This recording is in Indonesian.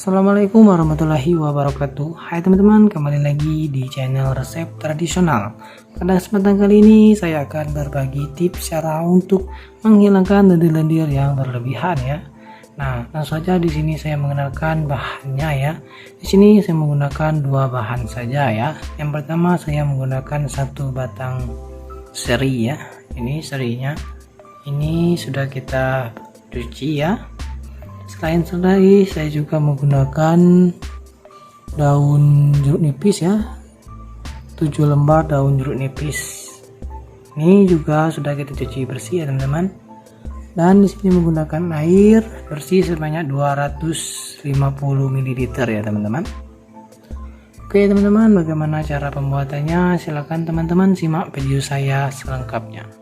Assalamualaikum warahmatullahi wabarakatuh. Hai teman-teman, kembali lagi di channel resep tradisional. Pada kesempatan kali ini saya akan berbagi tips cara untuk menghilangkan lendir-lendir yang berlebihan ya. Nah, langsung saja di sini saya mengenalkan bahannya ya. Di sini saya menggunakan dua bahan saja ya. Yang pertama saya menggunakan satu batang seri ya. Ini serinya. Ini sudah kita cuci ya. Selain lagi saya juga menggunakan daun jeruk nipis ya, 7 lembar daun jeruk nipis. Ini juga sudah kita cuci bersih ya teman-teman. Dan di sini menggunakan air bersih sebanyak 250 ml ya teman-teman. Oke teman-teman, bagaimana cara pembuatannya? Silahkan teman-teman simak video saya selengkapnya.